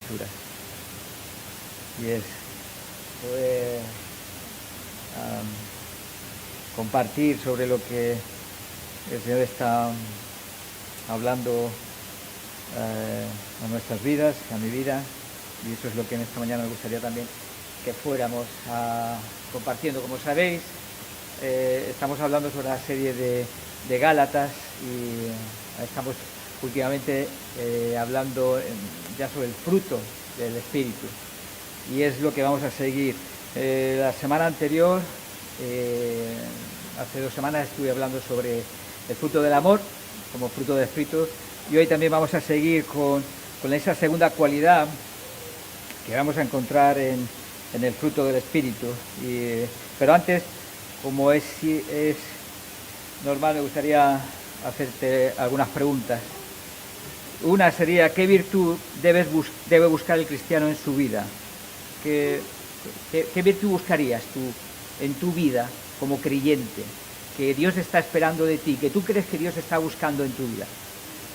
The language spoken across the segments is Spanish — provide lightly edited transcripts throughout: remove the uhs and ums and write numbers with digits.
Escrituras. Y es poder compartir sobre lo que el Señor está hablando a nuestras vidas, a mi vida, y eso es lo que en esta mañana me gustaría también que fuéramos compartiendo. Como sabéis, estamos hablando sobre la serie de Gálatas y estamos últimamente hablando ya sobre el fruto del Espíritu, y es lo que vamos a seguir. La semana anterior, hace 2 semanas, estuve hablando sobre el fruto del amor como fruto del Espíritu, y hoy también vamos a seguir con esa segunda cualidad que vamos a encontrar en el fruto del Espíritu. Pero antes, como es normal, me gustaría hacerte algunas preguntas. Una sería: ¿qué virtud debe buscar el cristiano en su vida? ¿Qué virtud buscarías tú en tu vida como creyente, que Dios está esperando de ti, que tú crees que Dios está buscando en tu vida?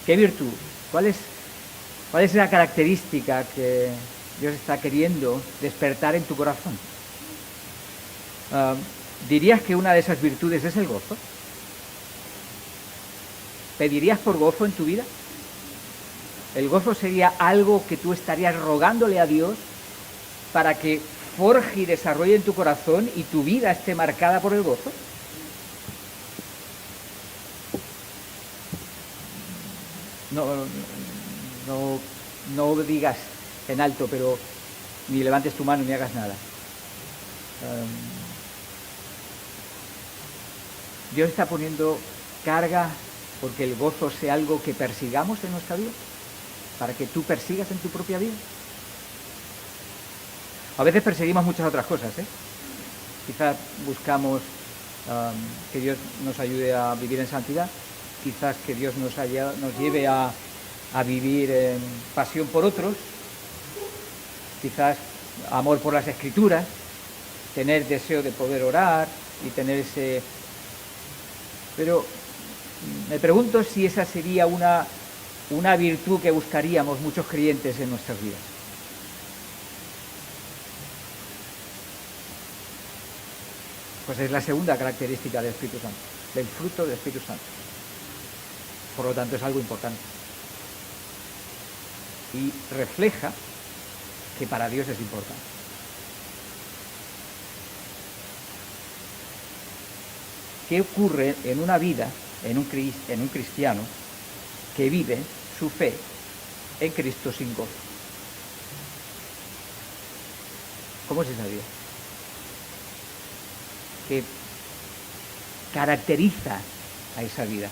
¿Qué virtud? ¿Cuál es la característica que Dios está queriendo despertar en tu corazón? ¿Dirías que una de esas virtudes es el gozo? ¿Pedirías por gozo en tu vida? ¿El gozo sería algo que tú estarías rogándole a Dios para que forje y desarrolle en tu corazón y tu vida esté marcada por el gozo? No digas en alto, pero ni levantes tu mano ni hagas nada. Dios está poniendo carga porque el gozo sea algo que persigamos en nuestra vida, para que tú persigas en tu propia vida. A veces perseguimos muchas otras cosas, Quizás buscamos que Dios nos ayude a vivir en santidad, quizás que Dios nos lleve a vivir en pasión por otros, quizás amor por las Escrituras, tener deseo de poder orar y tener ese... Pero me pregunto si esa sería una virtud que buscaríamos muchos creyentes en nuestras vidas. Pues es la segunda característica del Espíritu Santo, del fruto del Espíritu Santo. Por lo tanto, es algo importante. Y refleja que para Dios es importante. ¿Qué ocurre en una vida, en un cristiano que vive su fe en Cristo sin gozo? ¿Cómo es esa vida? ¿Qué caracteriza a esa vida?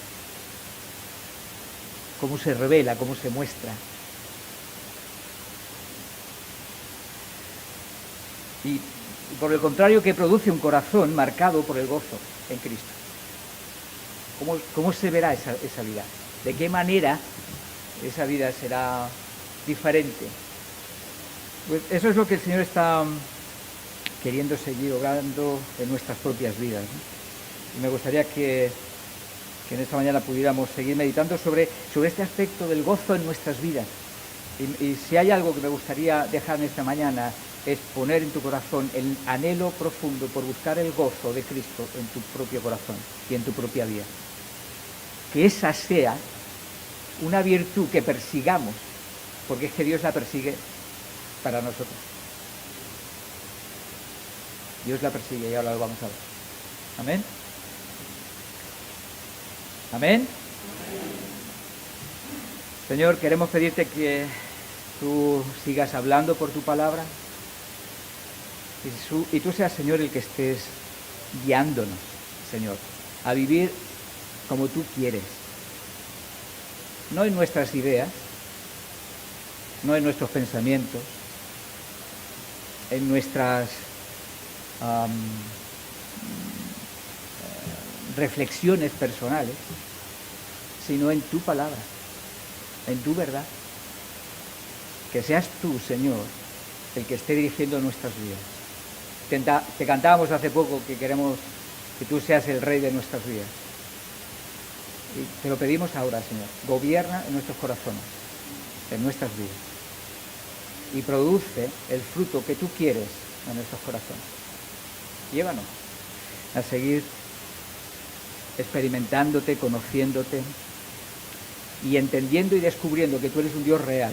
¿Cómo se revela? ¿Cómo se muestra? Y por el contrario, ¿qué produce un corazón marcado por el gozo en Cristo? ¿Cómo se verá esa vida? ¿De qué manera esa vida será diferente? Pues eso es lo que el Señor está queriendo seguir obrando en nuestras propias vidas, Y me gustaría que en esta mañana pudiéramos seguir meditando sobre este aspecto del gozo en nuestras vidas. Y si hay algo que me gustaría dejar en esta mañana, es poner en tu corazón el anhelo profundo por buscar el gozo de Cristo en tu propio corazón y en tu propia vida. Que esa sea una virtud que persigamos, porque es que Dios la persigue para nosotros. Dios la persigue y ahora lo vamos a ver. Amén. Amén. Señor, queremos pedirte que tú sigas hablando por tu palabra y tú seas, Señor, el que estés guiándonos, Señor, a vivir como tú quieres, no en nuestras ideas, no en nuestros pensamientos, en nuestras reflexiones personales, sino en tu palabra, en tu verdad. Que seas tú, Señor, el que esté dirigiendo nuestras vidas. Te cantábamos hace poco que queremos que tú seas el Rey de nuestras vidas. Y te lo pedimos ahora, Señor. Gobierna en nuestros corazones, en nuestras vidas. y produce el fruto que tú quieres en nuestros corazones. Llévanos a seguir experimentándote, conociéndote y entendiendo y descubriendo que tú eres un Dios real,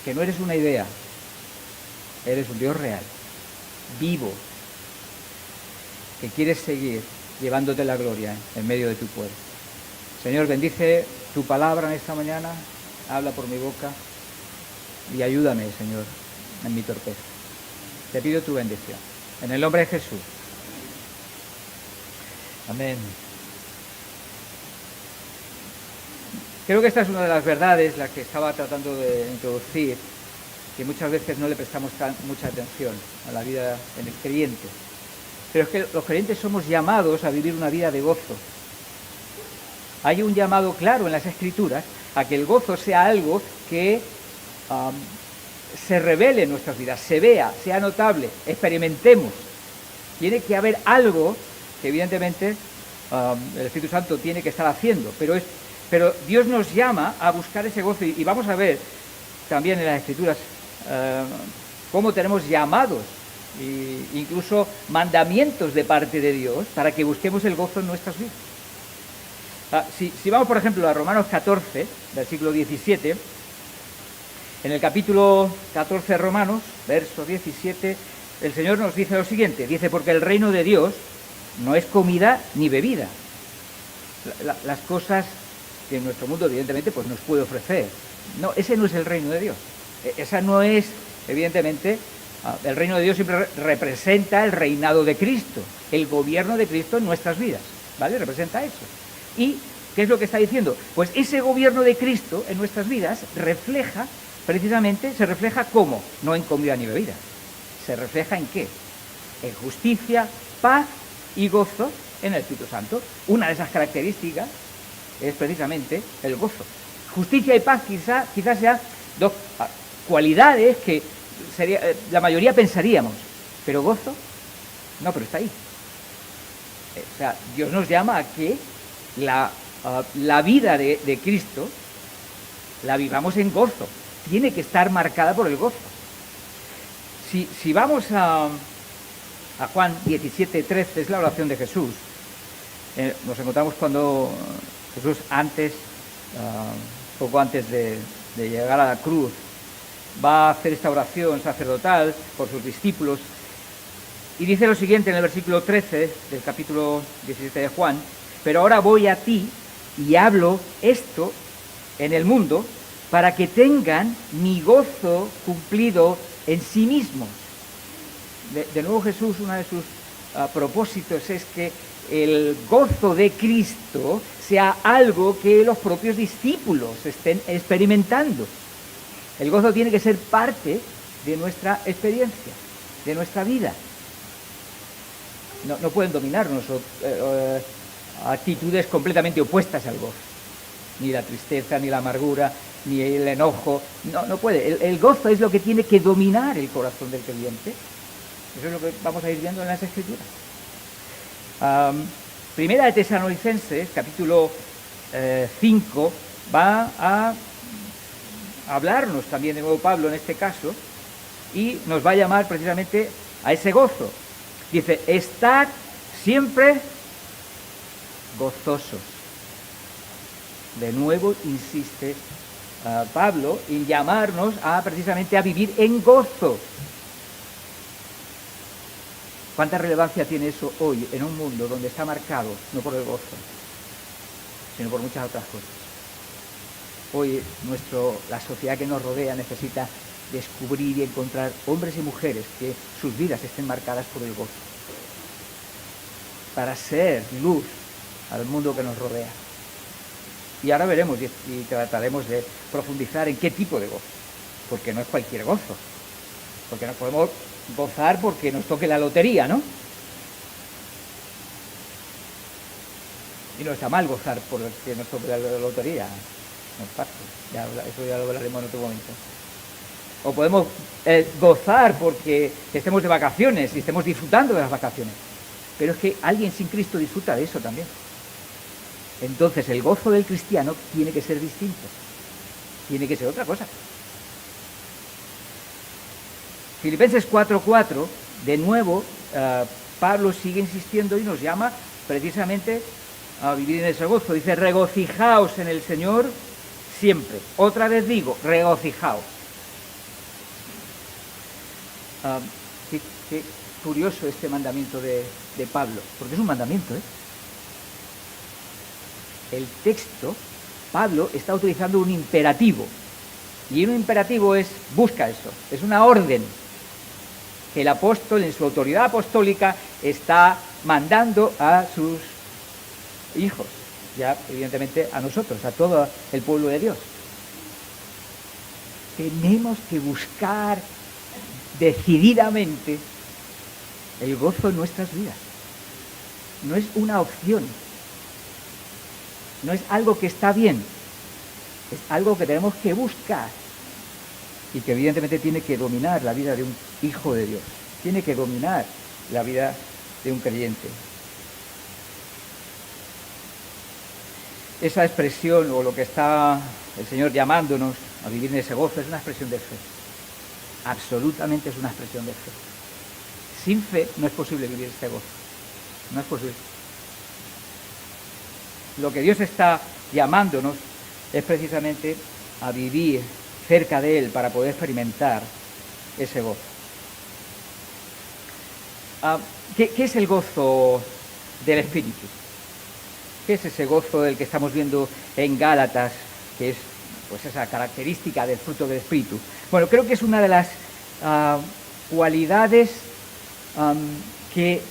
que no eres una idea, eres un Dios real, vivo, que quieres seguir llevándote la gloria en medio de tu pueblo. Señor, bendice tu palabra en esta mañana, habla por mi boca y ayúdame, Señor, en mi torpeza. Te pido tu bendición. En el nombre de Jesús. Amén. Creo que esta es una de las verdades, la que estaba tratando de introducir, que muchas veces no le prestamos mucha atención a la vida en el creyente. Pero es que los creyentes somos llamados a vivir una vida de gozo. Hay un llamado claro en las Escrituras a que el gozo sea algo que se revele en nuestras vidas, se vea, sea notable, experimentemos. Tiene que haber algo que evidentemente el Espíritu Santo tiene que estar haciendo, pero Dios nos llama a buscar ese gozo y vamos a ver también en las Escrituras cómo tenemos llamados e incluso mandamientos de parte de Dios para que busquemos el gozo en nuestras vidas. Si vamos, por ejemplo, a Romanos 14, versículo 17, en el capítulo 14 de Romanos, verso 17, el Señor nos dice lo siguiente, dice, porque el reino de Dios no es comida ni bebida. Las cosas que en nuestro mundo, evidentemente, pues nos puede ofrecer. No, ese no es el reino de Dios. Esa no es, evidentemente, el reino de Dios siempre representa el reinado de Cristo, el gobierno de Cristo en nuestras vidas, ¿vale? Representa eso. ¿Y qué es lo que está diciendo? Pues ese gobierno de Cristo en nuestras vidas refleja, precisamente, se refleja ¿cómo? No en comida ni bebida. ¿Se refleja en qué? En justicia, paz y gozo en el Espíritu Santo. Una de esas características es precisamente el gozo. Justicia y paz quizás sean dos cualidades que la mayoría pensaríamos, pero gozo, no, pero está ahí. O sea, Dios nos llama a que la vida de Cristo la vivamos en gozo, tiene que estar marcada por el gozo. Si vamos a Juan 17:13, es la oración de Jesús. Nos encontramos cuando Jesús poco antes de llegar a la cruz, va a hacer esta oración sacerdotal por sus discípulos y dice lo siguiente en el versículo 13 del capítulo 17 de Juan, pero ahora voy a ti y hablo esto en el mundo para que tengan mi gozo cumplido en sí mismos. De nuevo Jesús, uno de sus propósitos es que el gozo de Cristo sea algo que los propios discípulos estén experimentando. El gozo tiene que ser parte de nuestra experiencia, de nuestra vida. No pueden dominarnos actitudes completamente opuestas al gozo. Ni la tristeza, ni la amargura, ni el enojo. No puede. El gozo es lo que tiene que dominar el corazón del creyente. Eso es lo que vamos a ir viendo en las Escrituras. Primera de Tesalonicenses, capítulo 5, va a hablarnos también de nuevo Pablo en este caso, y nos va a llamar precisamente a ese gozo. Dice, estad siempre gozosos. De nuevo insiste Pablo en llamarnos precisamente a vivir en gozo. ¿Cuánta relevancia tiene eso hoy en un mundo donde está marcado no por el gozo, sino por muchas otras cosas? Hoy la sociedad que nos rodea necesita descubrir y encontrar hombres y mujeres que sus vidas estén marcadas por el gozo, para ser luz al mundo que nos rodea. Y ahora veremos y trataremos de profundizar en qué tipo de gozo, porque no es cualquier gozo, porque nos podemos gozar porque nos toque la lotería, ¿no? Y no está mal gozar porque nos toque la lotería, no es fácil, eso ya lo hablaremos en otro momento. O podemos gozar porque estemos de vacaciones y estemos disfrutando de las vacaciones, pero es que alguien sin Cristo disfruta de eso también. Entonces el gozo del cristiano tiene que ser distinto, tiene que ser otra cosa. Filipenses 4:4, de nuevo, Pablo sigue insistiendo y nos llama precisamente a vivir en ese gozo. Dice, regocijaos en el Señor siempre. Otra vez digo, regocijaos. Qué curioso este mandamiento de Pablo, porque es un mandamiento, ¿eh? El texto, Pablo está utilizando un imperativo, y un imperativo es, busca eso, es una orden que el apóstol en su autoridad apostólica está mandando a sus hijos, ya evidentemente a nosotros, a todo el pueblo de Dios. Tenemos que buscar decididamente el gozo en nuestras vidas. No es una opción, no es algo que está bien, es algo que tenemos que buscar y que evidentemente tiene que dominar la vida de un hijo de Dios, tiene que dominar la vida de un creyente. Esa expresión, o lo que está el Señor llamándonos a vivir en ese gozo, es una expresión de fe. Absolutamente es una expresión de fe. Sin fe no es posible vivir este gozo. No es posible. Lo que Dios está llamándonos es precisamente a vivir cerca de Él para poder experimentar ese gozo. ¿Qué es el gozo del Espíritu? ¿Qué es ese gozo del que estamos viendo en Gálatas, que es pues esa característica del fruto del Espíritu? Bueno, creo que es una de las cualidades que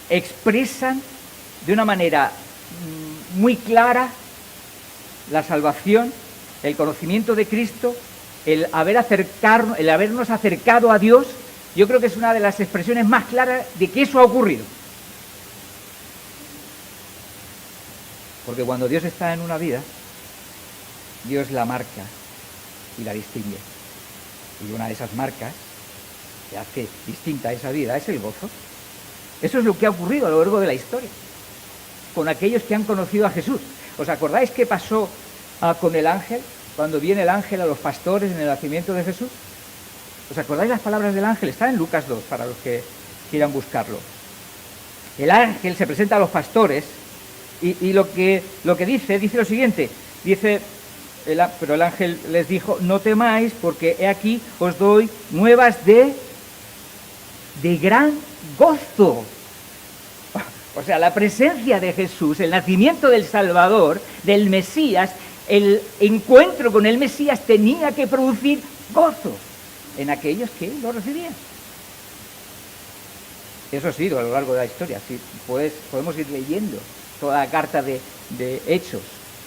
expresan de una manera muy clara la salvación, el conocimiento de Cristo, el habernos acercado a Dios. Yo creo que es una de las expresiones más claras de que eso ha ocurrido. Porque cuando Dios está en una vida, Dios la marca y la distingue. Y una de esas marcas que hace distinta esa vida es el gozo. Eso es lo que ha ocurrido a lo largo de la historia con aquellos que han conocido a Jesús. ¿Os acordáis qué pasó con el ángel? Cuando viene el ángel a los pastores en el nacimiento de Jesús. ¿Os acordáis las palabras del ángel? Está en Lucas 2, para los que quieran buscarlo. El ángel se presenta a los pastores y lo que dice lo siguiente. Dice, pero el ángel les dijo, no temáis, porque he aquí os doy nuevas de gran gozo. O sea, la presencia de Jesús, el nacimiento del Salvador, del Mesías, el encuentro con el Mesías tenía que producir gozo en aquellos que lo recibían. Eso ha sido a lo largo de la historia. Sí, pues podemos ir leyendo toda la carta de Hechos,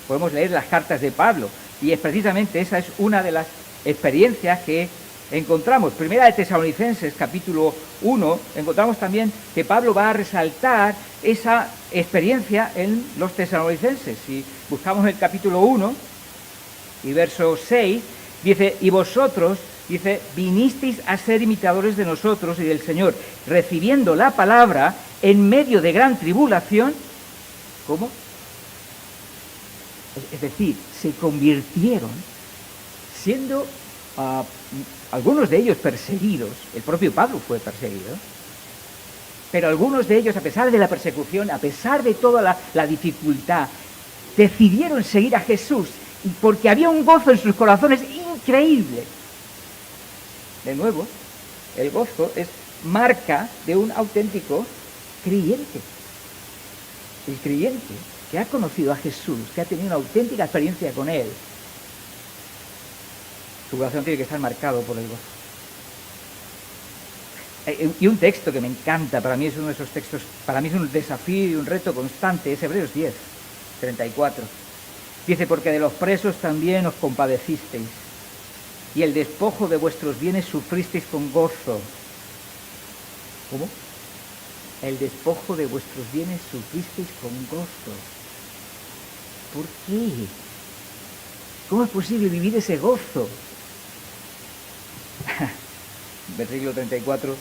podemos leer las cartas de Pablo, y es precisamente esa es una de las experiencias que encontramos. Primera de Tesalonicenses, capítulo 1, encontramos también que Pablo va a resaltar esa experiencia en los tesalonicenses. Si buscamos el capítulo 1 y verso 6, dice, y vosotros, dice, vinisteis a ser imitadores de nosotros y del Señor, recibiendo la palabra en medio de gran tribulación. ¿Cómo? Es decir, se convirtieron siendo algunos de ellos perseguidos. El propio Pablo fue perseguido, pero algunos de ellos, a pesar de la persecución, a pesar de toda la dificultad, decidieron seguir a Jesús, porque había un gozo en sus corazones increíble. De nuevo, el gozo es marca de un auténtico creyente. El creyente que ha conocido a Jesús, que ha tenido una auténtica experiencia con Él, su corazón tiene que estar marcado por el gozo. Y un texto que me encanta, para mí es uno de esos textos, para mí es un desafío y un reto constante, es Hebreos 10, 34. Dice, porque de los presos también os compadecisteis, y el despojo de vuestros bienes sufristeis con gozo. ¿Cómo? El despojo de vuestros bienes sufristeis con gozo. ¿Por qué? ¿Cómo es posible vivir ese gozo? Versículo 34.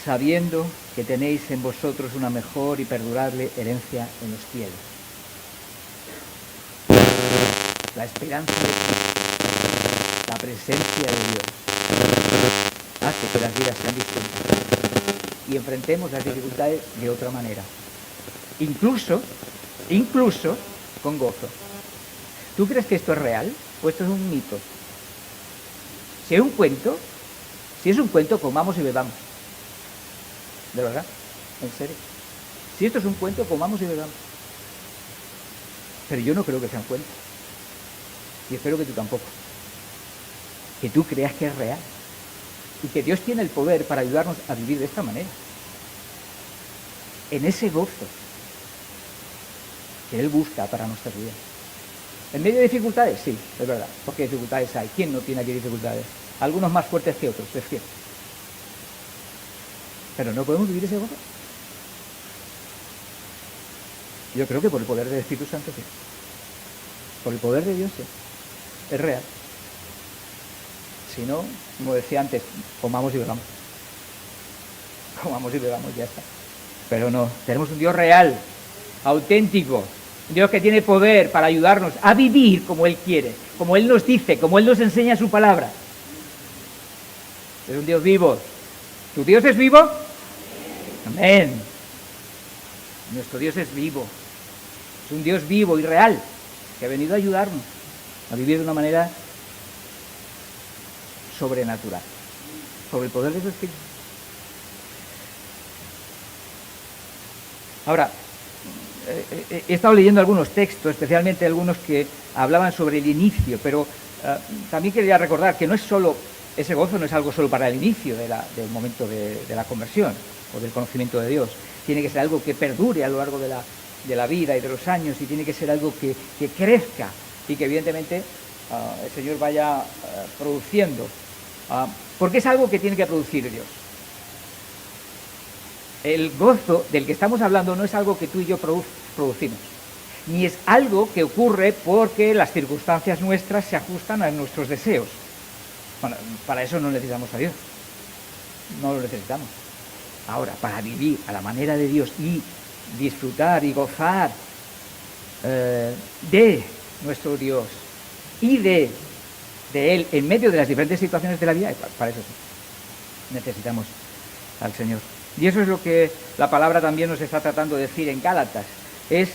Sabiendo que tenéis en vosotros una mejor y perdurable herencia en los cielos. la esperanza de Cristo, la presencia de Dios, hace que las vidas sean distintas y enfrentemos las dificultades de otra manera, incluso con gozo. ¿Tú crees que esto es real o esto es un mito? Si es un cuento, comamos y bebamos. ¿De verdad? ¿En serio? Si esto es un cuento, comamos y bebamos. Pero yo no creo que sea un cuento. Y espero que tú tampoco. Que tú creas que es real. Y que Dios tiene el poder para ayudarnos a vivir de esta manera. En ese gozo que Él busca para nuestras vidas. ¿En medio de dificultades? Sí, es verdad. Porque dificultades hay. ¿Quién no tiene aquí dificultades? Algunos más fuertes que otros, es cierto. Pero no podemos vivir ese gozo. Yo creo que por el poder del Espíritu Santo sí. Por el poder de Dios sí. Es real. Si no, como decía antes, comamos y bebamos. Comamos y bebamos, ya está. Pero no, tenemos un Dios real, auténtico. Un Dios que tiene poder para ayudarnos a vivir como Él quiere, como Él nos dice, como Él nos enseña su palabra. Es un Dios vivo. ¿Tu Dios es vivo? Amén. Nuestro Dios es vivo. Es un Dios vivo y real que ha venido a ayudarnos a vivir de una manera sobrenatural, sobre el poder de su Espíritu. Ahora, he estado leyendo algunos textos, especialmente algunos que hablaban sobre el inicio, pero también quería recordar que no es solo, ese gozo no es algo solo para el inicio del momento de la conversión o del conocimiento de Dios. Tiene que ser algo que perdure a lo largo de la vida y de los años, y tiene que ser algo que crezca y que evidentemente el Señor vaya produciendo, porque es algo que tiene que producir Dios. El gozo del que estamos hablando no es algo que tú y yo producimos, ni es algo que ocurre porque las circunstancias nuestras se ajustan a nuestros deseos. Bueno, para eso no necesitamos a Dios, no lo necesitamos. Ahora, para vivir a la manera de Dios y disfrutar y gozar de nuestro Dios y de Él en medio de las diferentes situaciones de la vida, para eso sí, necesitamos al Señor. Y eso es lo que la palabra también nos está tratando de decir en Gálatas. Es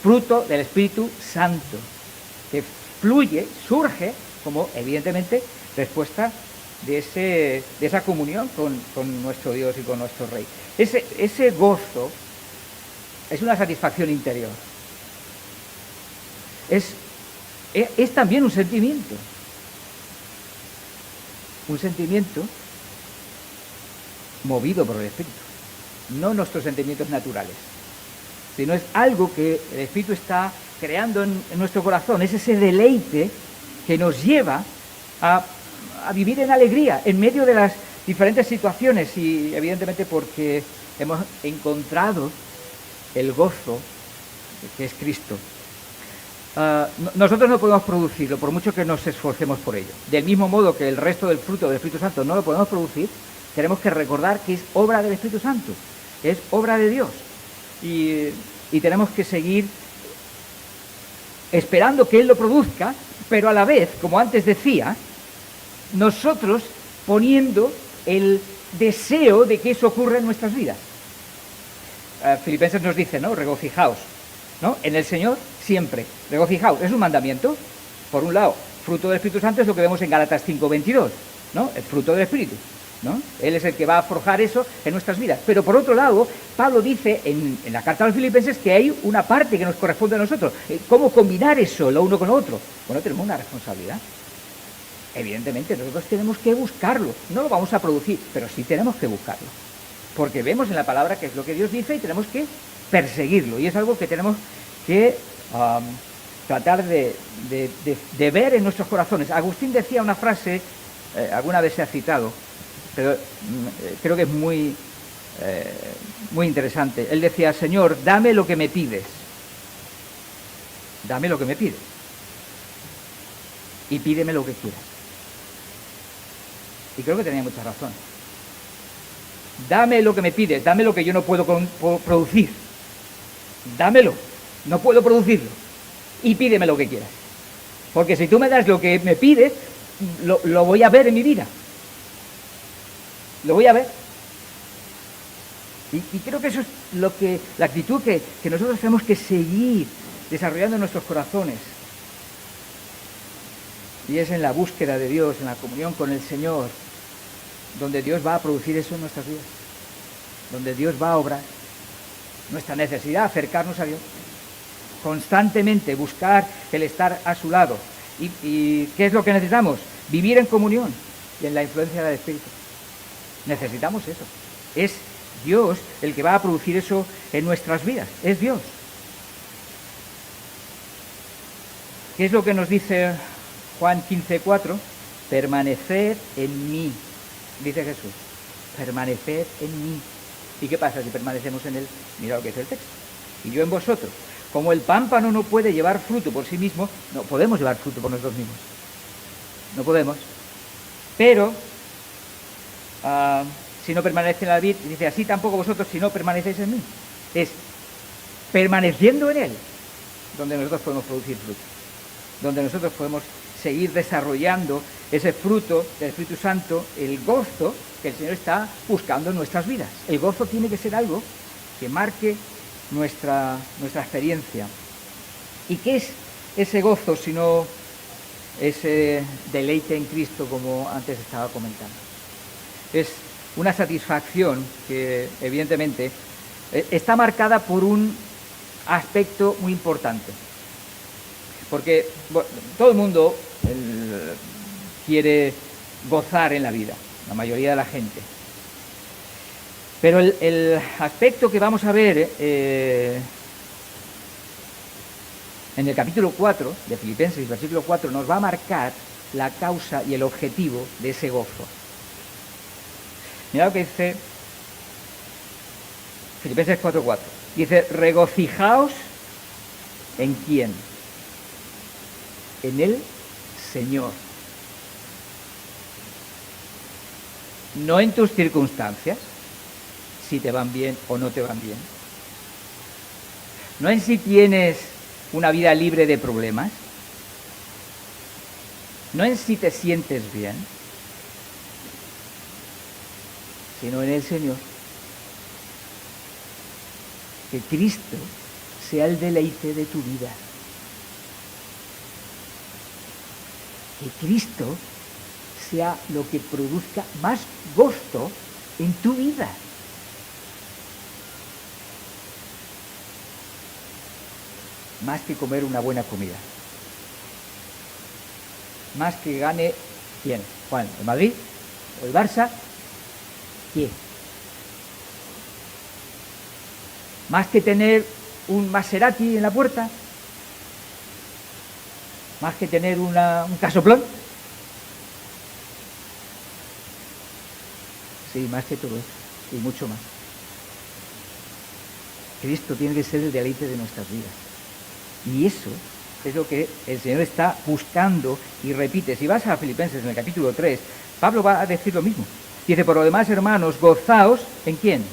fruto del Espíritu Santo, que fluye, surge como evidentemente respuesta de esa comunión con nuestro Dios y con nuestro Rey. Ese gozo es una satisfacción interior. Es también un sentimiento movido por el Espíritu, no nuestros sentimientos naturales, sino es algo que el Espíritu está creando en nuestro corazón. Es ese deleite que nos lleva a vivir en alegría en medio de las diferentes situaciones, y evidentemente porque hemos encontrado el gozo que es Cristo. Nosotros no podemos producirlo por mucho que nos esforcemos por ello. Del mismo modo que el resto del fruto del Espíritu Santo no lo podemos producir, tenemos que recordar que es obra del Espíritu Santo, es obra de Dios, y tenemos que seguir esperando que Él lo produzca, pero a la vez, como antes decía, nosotros poniendo el deseo de que eso ocurra en nuestras vidas. Filipenses nos dice, ¿no? Regocijaos, ¿no? En el Señor siempre, regocijaos. Es un mandamiento. Por un lado, fruto del Espíritu Santo es lo que vemos en Gálatas 5:22, ¿no? El fruto del Espíritu, ¿no? Él es el que va a forjar eso en nuestras vidas. Pero por otro lado, Pablo dice en la carta a los Filipenses que hay una parte que nos corresponde a nosotros. ¿Cómo combinar eso lo uno con lo otro? Bueno, tenemos una responsabilidad. Evidentemente, nosotros tenemos que buscarlo. No lo vamos a producir, pero sí tenemos que buscarlo. Porque vemos en la palabra que es lo que Dios dice y tenemos que perseguirlo. Y es algo que tenemos que tratar de ver en nuestros corazones. Agustín decía una frase, alguna vez se ha citado, pero creo que es muy interesante. Él decía: Señor, dame lo que me pides. Dame lo que me pides. Y pídeme lo que quieras. Y creo que tenía mucha razón. Dame lo que me pides, dame lo que yo no puedo producir. Dámelo, no puedo producirlo. y pídeme lo que quieras. Porque si tú me das lo que me pides, lo voy a ver en mi vida. Lo voy a ver. Y creo que eso es la actitud que nosotros tenemos que seguir desarrollando en nuestros corazones. Y es en la búsqueda de Dios, en la comunión con el Señor, donde Dios va a producir eso en nuestras vidas. Donde Dios va a obrar. Nuestra necesidad, acercarnos a Dios. Constantemente buscar el estar a su lado. ¿Y qué es lo que necesitamos? Vivir en comunión y en la influencia del Espíritu. Necesitamos eso. Es Dios el que va a producir eso en nuestras vidas. Es Dios. ¿Qué es lo que nos dice Juan 15:4? Permaneced en mí, dice Jesús. Permaneced en mí. ¿Y qué pasa si permanecemos en él? Mira lo que dice el texto. Y yo en vosotros. Como el pámpano no puede llevar fruto por sí mismo, no podemos llevar fruto por nosotros mismos. No podemos. Pero, si no permanece en la vid, dice, así tampoco vosotros si no permanecéis en mí. Es permaneciendo en él donde nosotros podemos producir fruto. Donde nosotros podemos seguir desarrollando ese fruto del Espíritu Santo, el gozo que el Señor está buscando en nuestras vidas. El gozo tiene que ser algo que marque nuestra experiencia. ¿Y qué es ese gozo sino ese deleite en Cristo, como antes estaba comentando? Es una satisfacción que evidentemente está marcada por un aspecto muy importante. Porque todo el mundo quiere gozar en la vida, la mayoría de la gente. Pero el aspecto que vamos a ver en el capítulo 4 de Filipenses, versículo 4, nos va a marcar la causa y el objetivo de ese gozo. Mirad lo que dice Filipenses 4:4. Dice, regocijaos ¿en quién? En el Señor. No en tus circunstancias, si te van bien o no te van bien. No en si tienes una vida libre de problemas. No en si te sientes bien, sino en el Señor. Que Cristo sea el deleite de tu vida. Que Cristo sea lo que produzca más gozo en tu vida. Más que comer una buena comida. Más que gane, ¿quién? Juan, ¿el Madrid? ¿O el Barça? ¿Quién? Más que tener un Maserati en la puerta. Más que tener un casoplón. Sí, más que todo eso. Y mucho más. Cristo tiene que ser el deleite de nuestras vidas. Y eso es lo que el Señor está buscando y repite. Si vas a Filipenses en el capítulo 3, Pablo va a decir lo mismo. Dice, por lo demás, hermanos, gozaos, ¿en quién?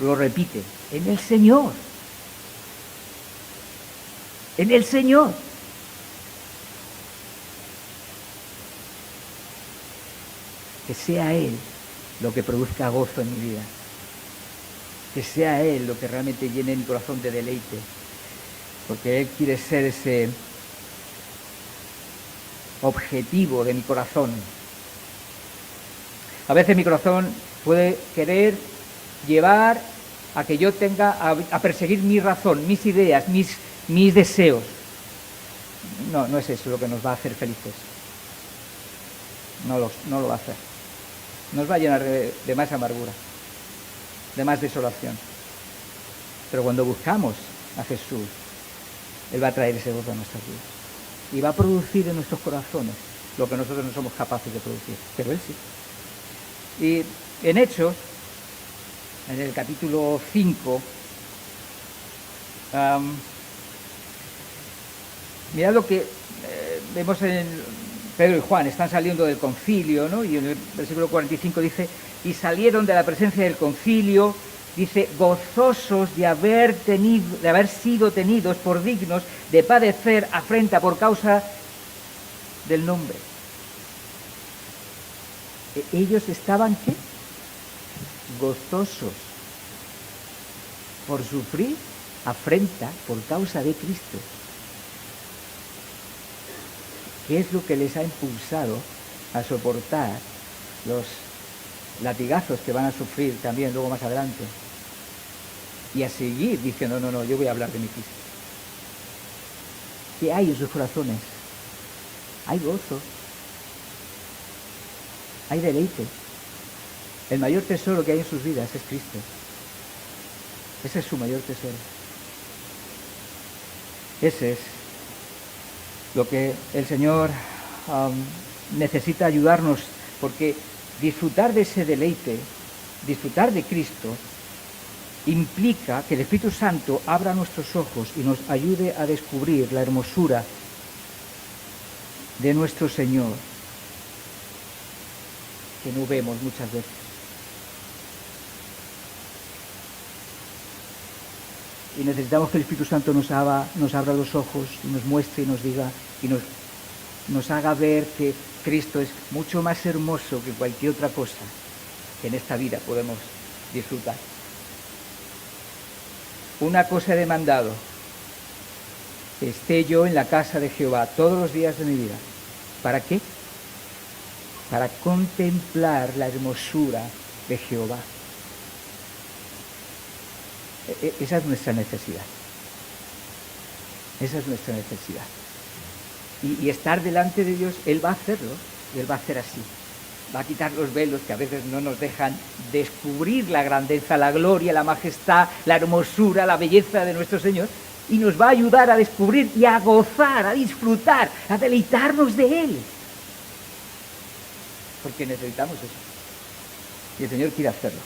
Lo repite, en el Señor. En el Señor. Que sea Él lo que produzca gozo en mi vida. Que sea Él lo que realmente llene mi corazón de deleite. Porque Él quiere ser ese objetivo de mi corazón. A veces mi corazón puede querer llevar a que yo tenga a perseguir mi razón, mis ideas, mis deseos. No es eso lo que nos va a hacer felices. No lo va a hacer. Nos va a llenar de más amargura, de más desolación. Pero cuando buscamos a Jesús, Él va a traer ese gozo a nuestras vidas. Y va a producir en nuestros corazones lo que nosotros no somos capaces de producir. Pero Él sí. Y en Hechos, en el capítulo 5, mirad lo que vemos en Pedro y Juan, están saliendo del concilio, ¿no? Y en el versículo 45 dice, y salieron de la presencia del concilio, Dice, gozosos de haber sido tenidos por dignos de padecer afrenta por causa del nombre. Ellos estaban, ¿qué? Gozosos por sufrir afrenta por causa de Cristo. ¿Qué es lo que les ha impulsado a soportar los latigazos que van a sufrir también luego más adelante? Y a seguir diciendo, no, yo voy a hablar de mi Cristo. ¿Qué hay en sus corazones? Hay gozo, hay deleite. El mayor tesoro que hay en sus vidas es Cristo. Ese es su mayor tesoro. Ese es lo que el Señor necesita ayudarnos, porque disfrutar de ese deleite, disfrutar de Cristo, implica que el Espíritu Santo abra nuestros ojos y nos ayude a descubrir la hermosura de nuestro Señor, que no vemos muchas veces. Y necesitamos que el Espíritu Santo nos abra los ojos y nos muestre y nos diga y nos haga ver que Cristo es mucho más hermoso que cualquier otra cosa que en esta vida podemos disfrutar. Una cosa he demandado, que esté yo en la casa de Jehová todos los días de mi vida. ¿Para qué? Para contemplar la hermosura de Jehová. Esa es nuestra necesidad. Esa es nuestra necesidad. Y estar delante de Dios, Él va a hacerlo, y Él va a hacer así. Va a quitar los velos que a veces no nos dejan descubrir la grandeza, la gloria, la majestad, la hermosura, la belleza de nuestro Señor, y nos va a ayudar a descubrir y a gozar, a disfrutar, a deleitarnos de Él. Porque necesitamos eso. Y el Señor quiere hacerlo.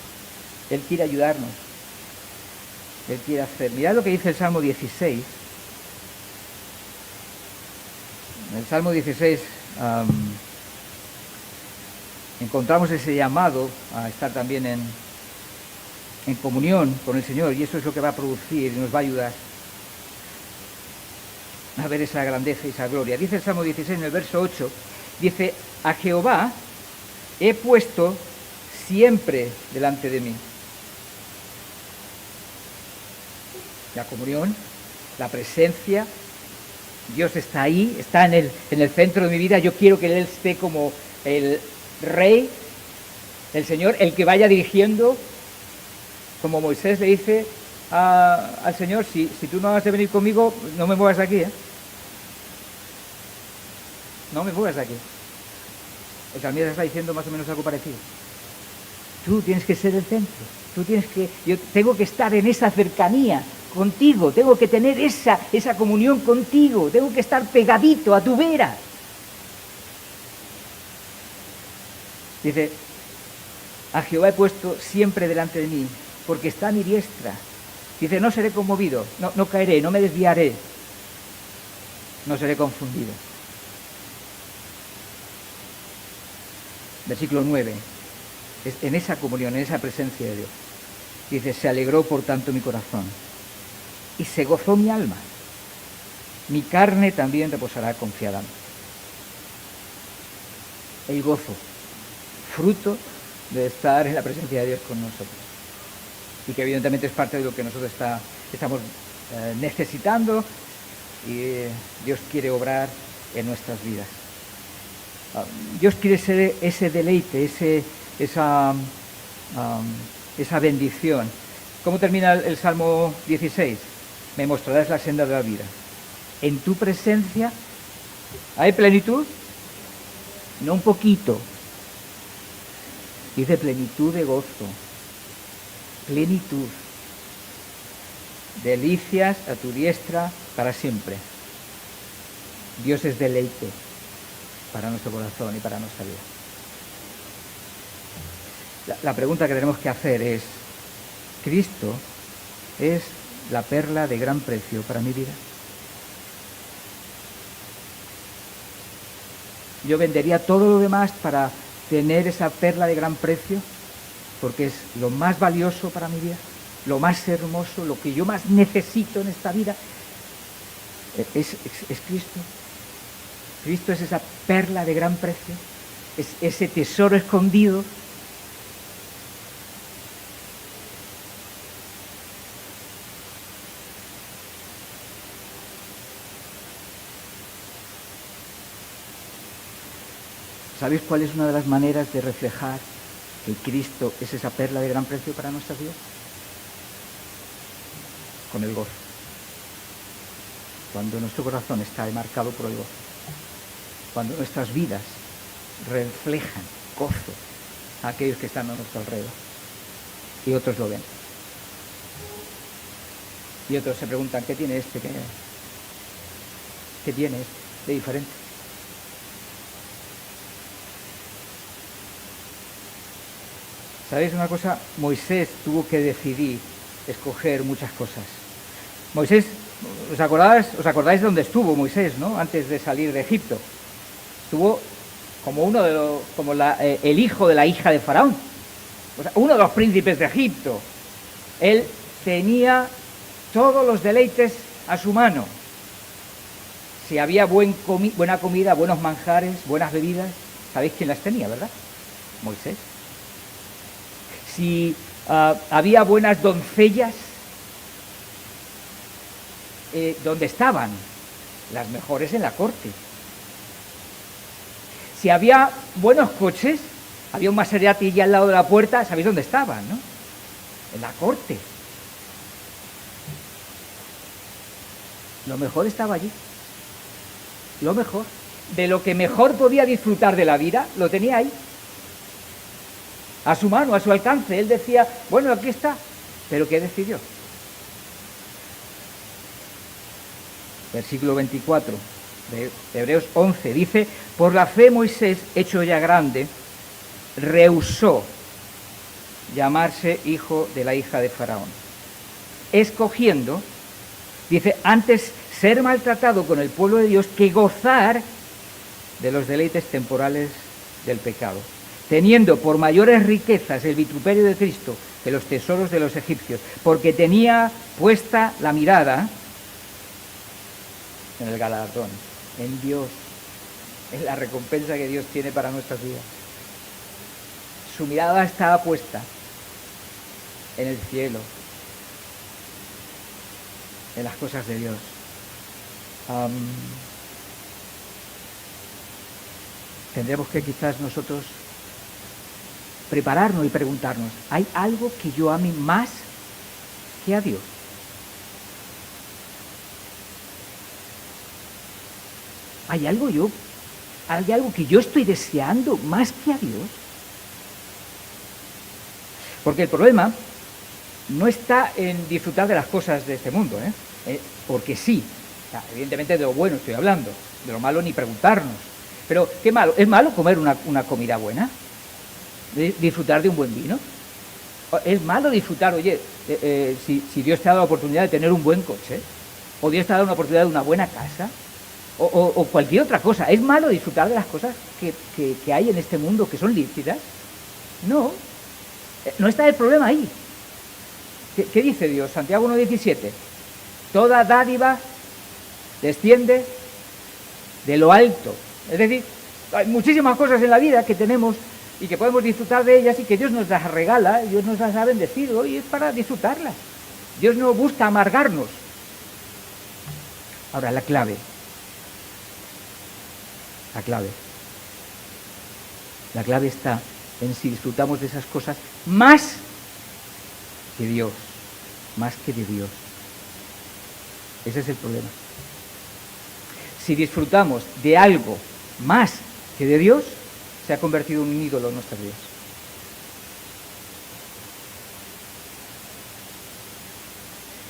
Él quiere ayudarnos. Él quiere hacer. Mirad lo que dice el Salmo 16. En el Salmo 16 encontramos ese llamado a estar también en comunión con el Señor, y eso es lo que va a producir y nos va a ayudar a ver esa grandeza y esa gloria. Dice el Salmo 16 en el verso 8, dice, a Jehová he puesto siempre delante de mí. La comunión, la presencia, Dios está ahí, está en el centro de mi vida. Yo quiero que Él esté como el Rey, el Señor, el que vaya dirigiendo, como Moisés le dice al Señor, si tú no has de venir conmigo, no me muevas de aquí, no me muevas de aquí. El salmista está diciendo más o menos algo parecido. Tú tienes que ser el centro, yo tengo que estar en esa cercanía contigo, tengo que tener esa comunión contigo, tengo que estar pegadito a tu vera. Dice, a Jehová he puesto siempre delante de mí, porque está a mi diestra. Dice, no seré conmovido, no caeré, no me desviaré, no seré confundido. Versículo 9, es en esa comunión, en esa presencia de Dios. Dice, se alegró por tanto mi corazón y se gozó mi alma. Mi carne también reposará confiadamente. El gozo, fruto de estar en la presencia de Dios con nosotros. Y que evidentemente es parte de lo que nosotros estamos necesitando, y Dios quiere obrar en nuestras vidas. Dios quiere ser ese deleite, esa bendición. ¿Cómo termina el Salmo 16? Me mostrarás la senda de la vida. En tu presencia hay plenitud, no un poquito. Dice plenitud de gozo, plenitud, delicias a tu diestra para siempre. Dios es deleite para nuestro corazón y para nuestra vida. La pregunta que tenemos que hacer es, ¿Cristo es la perla de gran precio para mi vida? Yo vendería todo lo demás para tener esa perla de gran precio, porque es lo más valioso para mi vida. lo más hermoso, lo que yo más necesito en esta vida, es Cristo. Cristo es esa perla de gran precio, es ese tesoro escondido. ¿Sabéis cuál es una de las maneras de reflejar que Cristo es esa perla de gran precio para nuestras vidas? Con el gozo. Cuando nuestro corazón está marcado por el gozo. Cuando nuestras vidas reflejan gozo a aquellos que están a nuestro alrededor. Y otros lo ven. Y otros se preguntan, ¿qué tiene este? ¿Qué tiene este de diferente? ¿Sabéis una cosa? Moisés tuvo que decidir escoger muchas cosas. Moisés, ¿os acordáis de dónde estuvo Moisés, no? Antes de salir de Egipto. Estuvo como el hijo de la hija de Faraón. O sea, uno de los príncipes de Egipto. Él tenía todos los deleites a su mano. Si había buena comida, buenos manjares, buenas bebidas, ¿sabéis quién las tenía, verdad? Moisés. Si había buenas doncellas, ¿dónde estaban? Las mejores en la corte. Si había buenos coches, había un Maserati allí al lado de la puerta, ¿sabéis dónde estaban, no? En la corte. Lo mejor estaba allí. Lo mejor. De lo que mejor podía disfrutar de la vida, lo tenía ahí. A su mano, a su alcance. Él decía, bueno, aquí está. ¿Pero qué decidió? Versículo 24 de Hebreos 11 dice, por la fe Moisés, hecho ya grande, rehusó llamarse hijo de la hija de Faraón, escogiendo, dice, antes ser maltratado con el pueblo de Dios que gozar de los deleites temporales del pecado, teniendo por mayores riquezas el vituperio de Cristo que los tesoros de los egipcios, porque tenía puesta la mirada en el galardón, en Dios, en la recompensa que Dios tiene para nuestras vidas. Su mirada estaba puesta en el cielo, en las cosas de Dios. Tendremos que quizás nosotros prepararnos y preguntarnos, ¿hay algo que yo ame más que a Dios? ¿Hay algo que yo estoy deseando más que a Dios? Porque el problema no está en disfrutar de las cosas de este mundo, porque sí, o sea, evidentemente de lo bueno estoy hablando, de lo malo ni preguntarnos. Pero ¿qué malo? ¿Es malo comer una comida buena? ¿Disfrutar de un buen vino? ¿Es malo disfrutar, si Dios te ha dado la oportunidad de tener un buen coche? ¿O Dios te ha dado una oportunidad de una buena casa? O cualquier otra cosa. ¿Es malo disfrutar de las cosas que hay en este mundo que son lícitas? No. No está el problema ahí. ¿Qué dice Dios? Santiago 1:17. Toda dádiva desciende de lo alto. Es decir, hay muchísimas cosas en la vida que tenemos y que podemos disfrutar de ellas y que Dios nos las regala, Dios nos las ha bendecido y es para disfrutarlas. Dios no busca amargarnos. Ahora, la clave está en si disfrutamos de esas cosas más que Dios, más que de Dios. Ese es el problema. Si disfrutamos de algo más que de Dios, se ha convertido en un ídolo en nuestras vidas.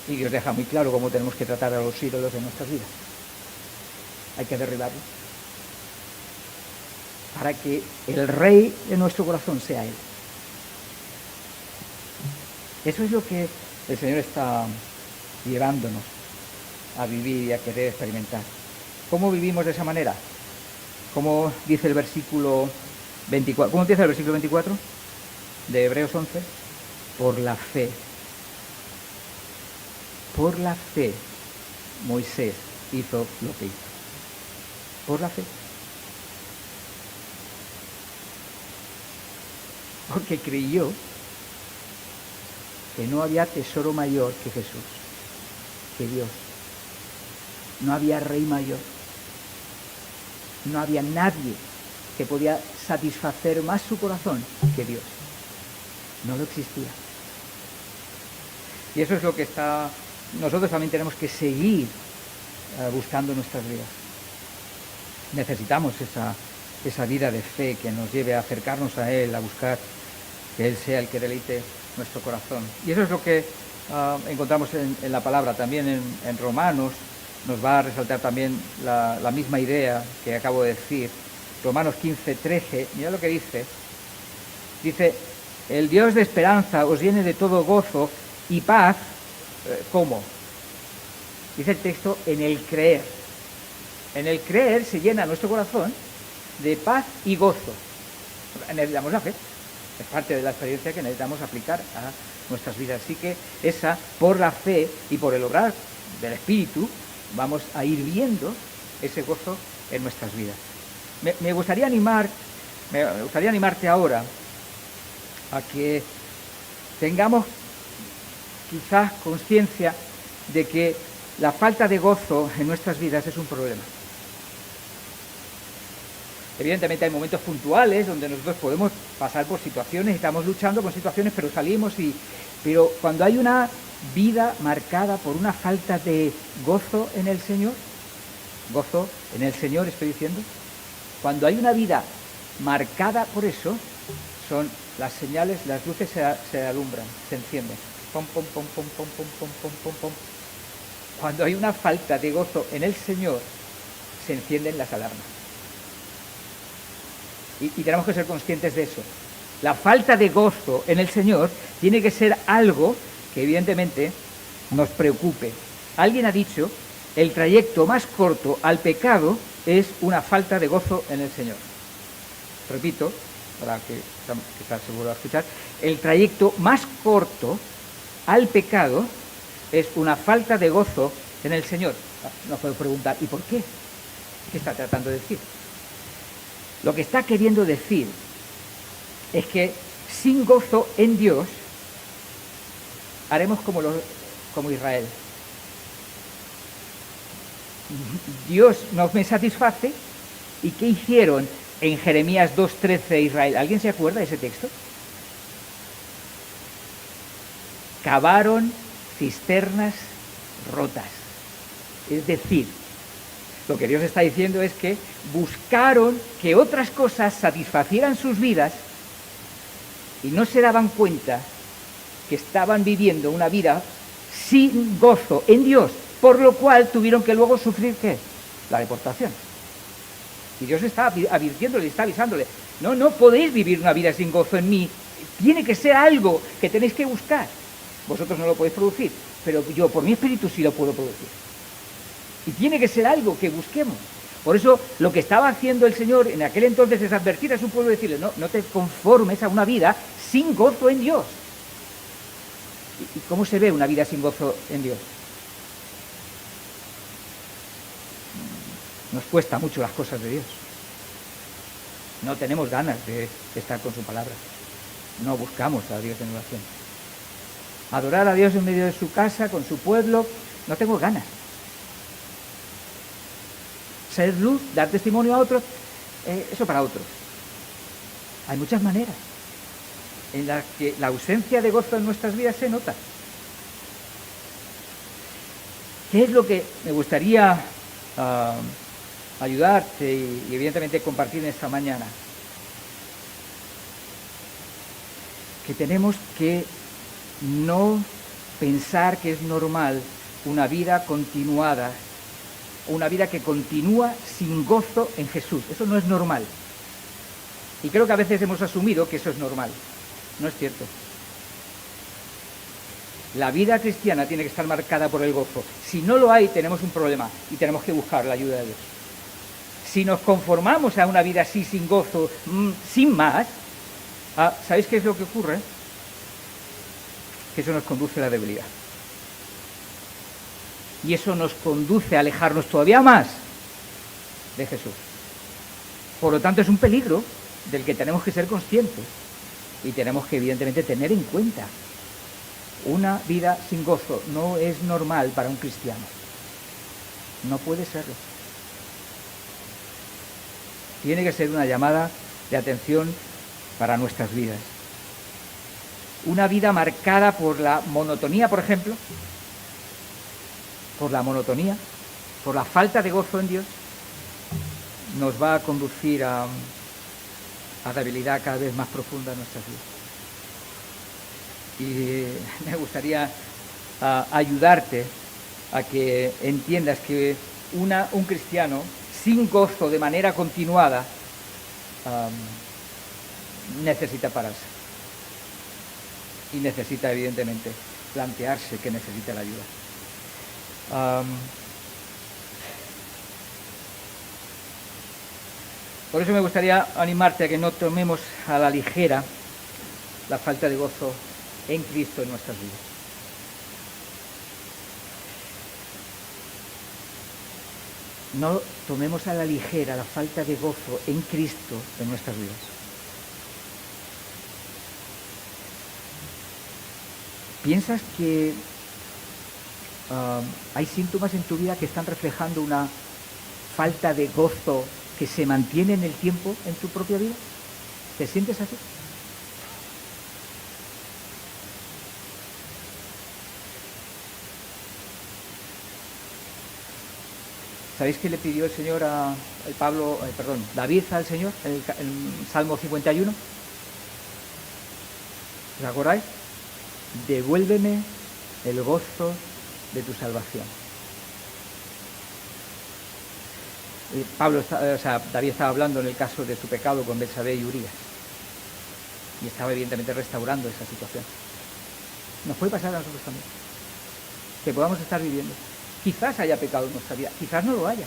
Y Dios deja muy claro cómo tenemos que tratar a los ídolos de nuestras vidas. Hay que derribarlos para que el rey de nuestro corazón sea Él. Eso es lo que el Señor está llevándonos a vivir y a querer experimentar. ¿Cómo vivimos de esa manera? ¿Cómo dice el versículo 24? ¿Cómo empieza el versículo 24 de Hebreos 11? Por la fe. Por la fe, Moisés hizo lo que hizo. Por la fe. Porque creyó que no había tesoro mayor que Jesús, que Dios. No había rey mayor. No había nadie que podía satisfacer más su corazón que Dios. No lo existía. Y eso es lo que nosotros también tenemos que seguir buscando en nuestras vidas. Necesitamos esa vida de fe que nos lleve a acercarnos a Él, a buscar que Él sea el que deleite nuestro corazón. Y eso es lo que encontramos en la palabra. También en Romanos nos va a resaltar también la misma idea que acabo de decir. Romanos 15:13, mira lo que dice. Dice, el Dios de esperanza os llene de todo gozo y paz. ¿Cómo? Dice el texto, en el creer. En el creer se llena nuestro corazón de paz y gozo. Necesitamos la fe. Es parte de la experiencia que necesitamos aplicar a nuestras vidas. Así que por la fe y por el obrar del Espíritu, vamos a ir viendo ese gozo en nuestras vidas. Me gustaría animarte ahora a que tengamos quizás conciencia de que la falta de gozo en nuestras vidas es un problema. Evidentemente hay momentos puntuales donde nosotros podemos pasar por situaciones, estamos luchando con situaciones, pero salimos pero cuando hay una vida marcada por una falta de gozo en el Señor estoy diciendo, cuando hay una vida marcada por eso, son las señales, las luces se alumbran, se encienden. Pom, pom, pom, pom, pom, pom, pom, pom, pom, pom. Cuando hay una falta de gozo en el Señor, se encienden las alarmas. Y tenemos que ser conscientes de eso. La falta de gozo en el Señor tiene que ser algo que evidentemente nos preocupe. Alguien ha dicho, el trayecto más corto al pecado es una falta de gozo en el Señor. Repito, para que quizás se vuelva a escuchar, el trayecto más corto al pecado es una falta de gozo en el Señor. Nos puedo preguntar, ¿y por qué? ¿Qué está tratando de decir? Lo que está queriendo decir es que sin gozo en Dios haremos como Israel. Dios no me satisface. ¿Y qué hicieron en Jeremías 2:13 Israel? ¿Alguien se acuerda de ese texto? Cavaron cisternas rotas. Es decir, lo que Dios está diciendo es que buscaron que otras cosas satisfacieran sus vidas y no se daban cuenta que estaban viviendo una vida sin gozo en Dios, por lo cual tuvieron que luego sufrir, ¿qué? La deportación. Y Dios está advirtiéndole, está avisándole, no podéis vivir una vida sin gozo en mí, tiene que ser algo que tenéis que buscar. Vosotros no lo podéis producir, pero yo por mi espíritu sí lo puedo producir. Y tiene que ser algo que busquemos. Por eso lo que estaba haciendo el Señor en aquel entonces es advertir a su pueblo y decirle, no te conformes a una vida sin gozo en Dios. ¿Y cómo se ve una vida sin gozo en Dios? Nos cuesta mucho las cosas de Dios. No tenemos ganas de estar con su palabra. No buscamos a Dios en oración. Adorar a Dios en medio de su casa, con su pueblo, no tengo ganas. Ser luz, dar testimonio a otros, eso para otros. Hay muchas maneras en las que la ausencia de gozo en nuestras vidas se nota. ¿Qué es lo que me gustaría ayudarte y evidentemente compartir en esta mañana? Que tenemos que no pensar que es normal una vida continuada, una vida que continúa sin gozo en Jesús. Eso no es normal. Y creo que a veces hemos asumido que eso es normal. No es cierto. La vida cristiana tiene que estar marcada por el gozo. Si no lo hay, tenemos un problema y tenemos que buscar la ayuda de Dios. Si nos conformamos a una vida así, sin gozo, sin más, ¿sabéis qué es lo que ocurre? Que eso nos conduce a la debilidad. Y eso nos conduce a alejarnos todavía más de Jesús. Por lo tanto, es un peligro del que tenemos que ser conscientes y tenemos que, evidentemente, tener en cuenta. Una vida sin gozo no es normal para un cristiano. No puede serlo. Tiene que ser una llamada de atención para nuestras vidas. Una vida marcada por la monotonía, por ejemplo, por la falta de gozo en Dios, nos va a conducir a debilidad cada vez más profunda en nuestras vidas. Y me gustaría ayudarte a que entiendas que un cristiano sin gozo de manera continuada necesita pararse. Y necesita, evidentemente, plantearse que necesita la ayuda. Por eso me gustaría animarte a que no tomemos a la ligera la falta de gozo en Cristo en nuestras vidas. No tomemos a la ligera la falta de gozo en Cristo en nuestras vidas. ¿Piensas que hay síntomas en tu vida que están reflejando una falta de gozo que se mantiene en el tiempo en tu propia vida? ¿Te sientes así? ¿Sabéis qué le pidió el Señor David al Señor en el Salmo 51? ¿Os acordáis? Devuélveme el gozo de tu salvación. David estaba hablando en el caso de su pecado con Betsabé y Urías. Y estaba evidentemente restaurando esa situación. Nos puede pasar a nosotros también. Que podamos estar viviendo. Quizás haya pecado en nuestra vida, quizás no lo haya,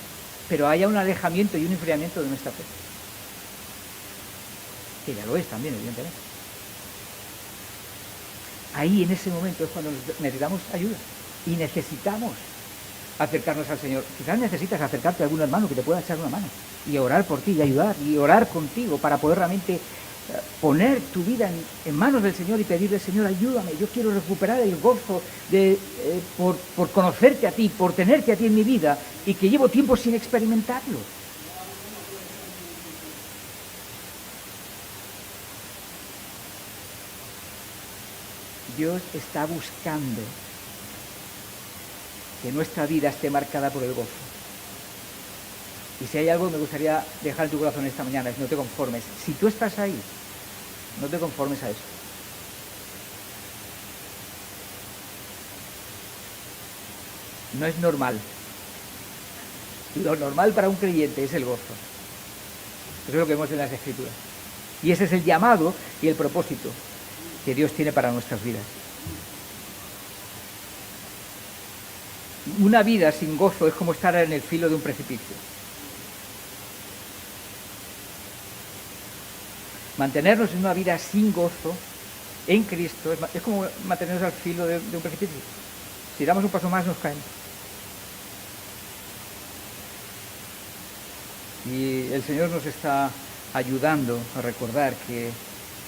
pero haya un alejamiento y un enfriamiento de nuestra fe. Que ya lo es también, evidentemente. Ahí, en ese momento, es cuando necesitamos ayuda. Y necesitamos acercarnos al Señor. Quizás necesitas acercarte a algún hermano que te pueda echar una mano y orar por ti y ayudar y orar contigo para poder realmente poner tu vida en manos del Señor y pedirle: Señor, ayúdame, yo quiero recuperar el gozo por conocerte a ti, por tenerte a ti en mi vida y que llevo tiempo sin experimentarlo. Dios está buscando que nuestra vida esté marcada por el gozo. Y si hay algo que me gustaría dejar en tu corazón esta mañana es: no te conformes. Si tú estás ahí, no te conformes a eso. No es normal. Lo normal para un creyente es el gozo. Eso es lo que vemos en las Escrituras. Y ese es el llamado y el propósito que Dios tiene para nuestras vidas. Una vida sin gozo es como estar en el filo de un precipicio. Mantenernos en una vida sin gozo en Cristo es como mantenernos al filo de un precipicio. Si damos un paso más, nos caemos. Y el Señor nos está ayudando a recordar que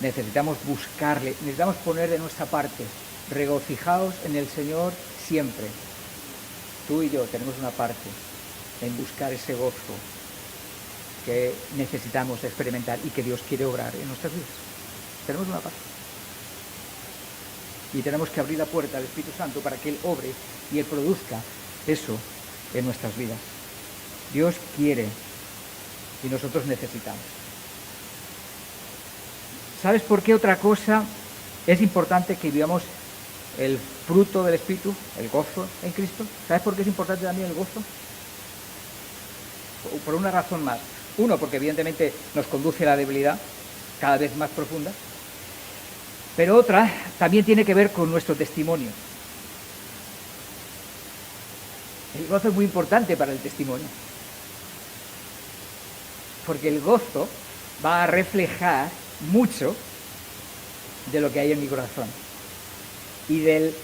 necesitamos buscarle, necesitamos poner de nuestra parte. Regocijaos en el Señor siempre. Tú y yo tenemos una parte en buscar ese gozo que necesitamos experimentar y que Dios quiere obrar en nuestras vidas. Tenemos una parte. Y tenemos que abrir la puerta al Espíritu Santo para que Él obre y Él produzca eso en nuestras vidas. Dios quiere y nosotros necesitamos. ¿Sabes por qué otra cosa es importante que vivamos el fruto del Espíritu, el gozo en Cristo? ¿Sabes por qué es importante también el gozo? Por una razón más. Uno, porque evidentemente nos conduce a la debilidad cada vez más profunda. Pero otra también tiene que ver con nuestro testimonio. El gozo es muy importante para el testimonio. Porque el gozo va a reflejar mucho de lo que hay en mi corazón y del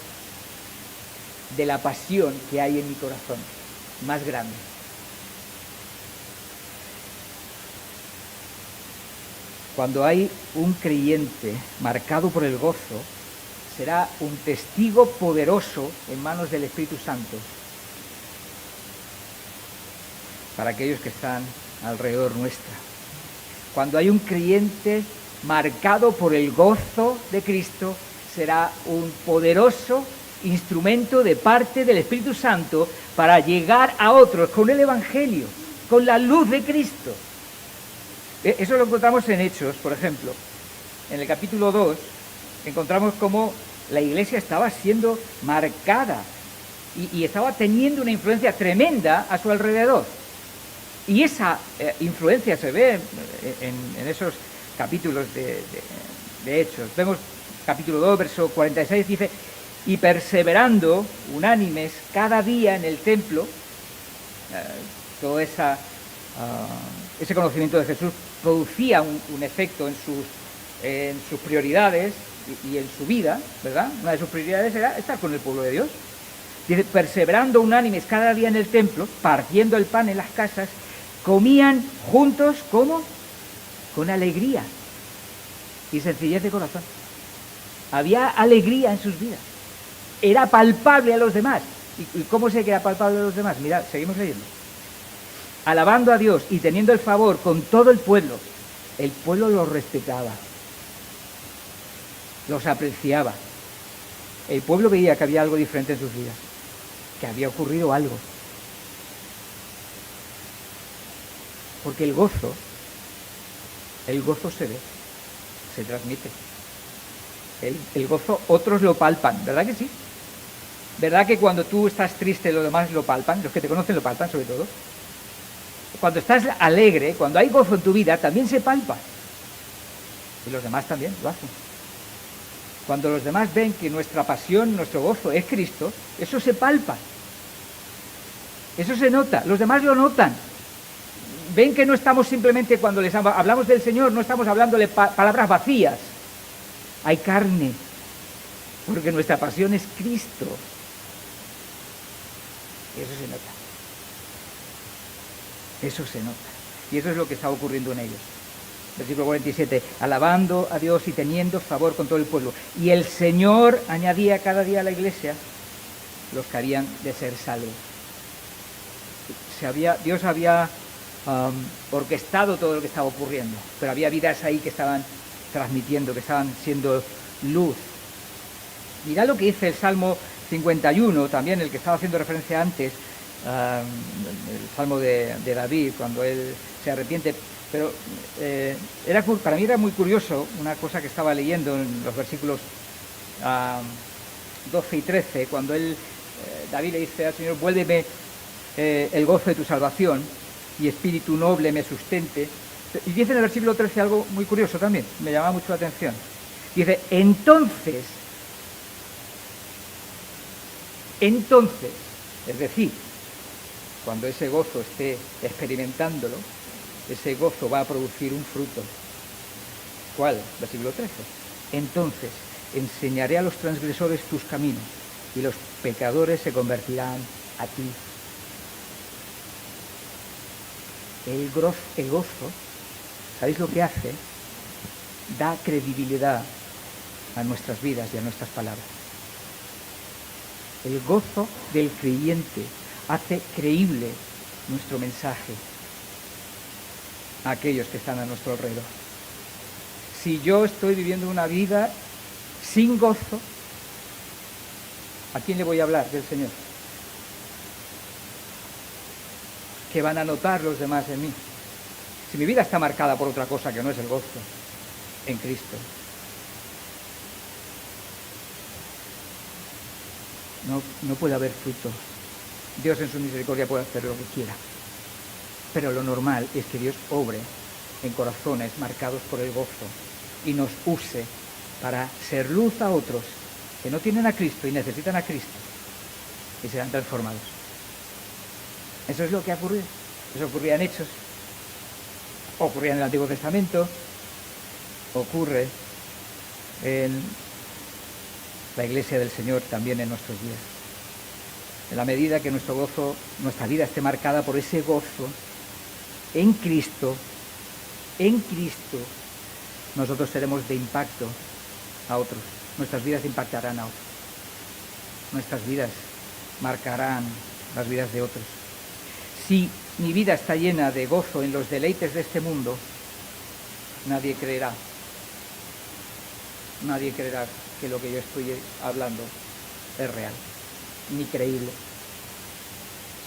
de la pasión que hay en mi corazón, más grande. Cuando hay un creyente marcado por el gozo, será un testigo poderoso en manos del Espíritu Santo para aquellos que están alrededor nuestra. Cuando hay un creyente marcado por el gozo de Cristo, será un poderoso instrumento de parte del Espíritu Santo para llegar a otros con el Evangelio, con la luz de Cristo. Eso lo encontramos en Hechos, por ejemplo. En el capítulo 2 encontramos cómo la iglesia estaba siendo marcada y estaba teniendo una influencia tremenda a su alrededor. Y esa influencia se ve en esos capítulos de Hechos. Vemos capítulo 2, verso 46, dice: y perseverando unánimes cada día en el templo, todo ese conocimiento de Jesús producía un efecto en sus prioridades y en su vida, ¿verdad? Una de sus prioridades era estar con el pueblo de Dios. Dice: perseverando unánimes cada día en el templo, partiendo el pan en las casas, comían juntos, ¿cómo? Con alegría y sencillez de corazón. Había alegría en sus vidas. Era palpable a los demás. ¿Y cómo sé que era palpable a los demás? Mirad, seguimos leyendo. Alabando a Dios y teniendo el favor con todo el pueblo. El pueblo los respetaba, los apreciaba. El pueblo veía que había algo diferente en sus vidas, que había ocurrido algo. Porque el gozo se ve, se transmite. El gozo otros lo palpan, ¿verdad que sí? ¿Verdad que cuando tú estás triste los demás lo palpan? Los que te conocen lo palpan sobre todo. Cuando estás alegre, cuando hay gozo en tu vida, también se palpa. Y los demás también lo hacen. Cuando los demás ven que nuestra pasión, nuestro gozo es Cristo, eso se palpa. Eso se nota, los demás lo notan. Ven que no estamos simplemente, cuando les hablamos del Señor, no estamos hablándole palabras vacías. Hay carne, porque nuestra pasión es Cristo. Eso se nota. Eso se nota. Y eso es lo que está ocurriendo en ellos. Versículo 47, alabando a Dios y teniendo favor con todo el pueblo. Y el Señor añadía cada día a la iglesia los que habían de ser salvos. Dios había orquestado todo lo que estaba ocurriendo, pero había vidas ahí que estaban transmitiendo, que estaban siendo luz. Mirad lo que dice el Salmo 51, también el que estaba haciendo referencia antes, el Salmo de David, cuando él se arrepiente. Pero para mí era muy curioso una cosa que estaba leyendo en los versículos 12 y 13, cuando David le dice al Señor: vuélveme el gozo de tu salvación y espíritu noble me sustente. Y dice en el versículo 13 algo muy curioso también, me llama mucho la atención. Dice: entonces, es decir, cuando ese gozo esté experimentándolo, ese gozo va a producir un fruto. ¿Cuál? Versículo 13. Entonces enseñaré a los transgresores tus caminos y los pecadores se convertirán a ti. El gozo, ¿sabéis lo que hace? Da credibilidad a nuestras vidas y a nuestras palabras. El gozo del creyente hace creíble nuestro mensaje a aquellos que están a nuestro alrededor. Si yo estoy viviendo una vida sin gozo, ¿a quién le voy a hablar del Señor? ¿Qué van a notar los demás en mí? Si mi vida está marcada por otra cosa que no es el gozo en Cristo, no puede haber fruto. Dios en su misericordia puede hacer lo que quiera, pero lo normal es que Dios obre en corazones marcados por el gozo y nos use para ser luz a otros que no tienen a Cristo y necesitan a Cristo y serán transformados. Eso es lo que ha ocurrido. Eso ocurría en Hechos, ocurría en el Antiguo Testamento, ocurre en la Iglesia del Señor también en nuestros días. En la medida que nuestro gozo, nuestra vida esté marcada por ese gozo en Cristo, nosotros seremos de impacto a otros. Nuestras vidas impactarán a otros. Nuestras vidas marcarán las vidas de otros. Si mi vida está llena de gozo en los deleites de este mundo, nadie creerá que lo que yo estoy hablando es real, ni creíble.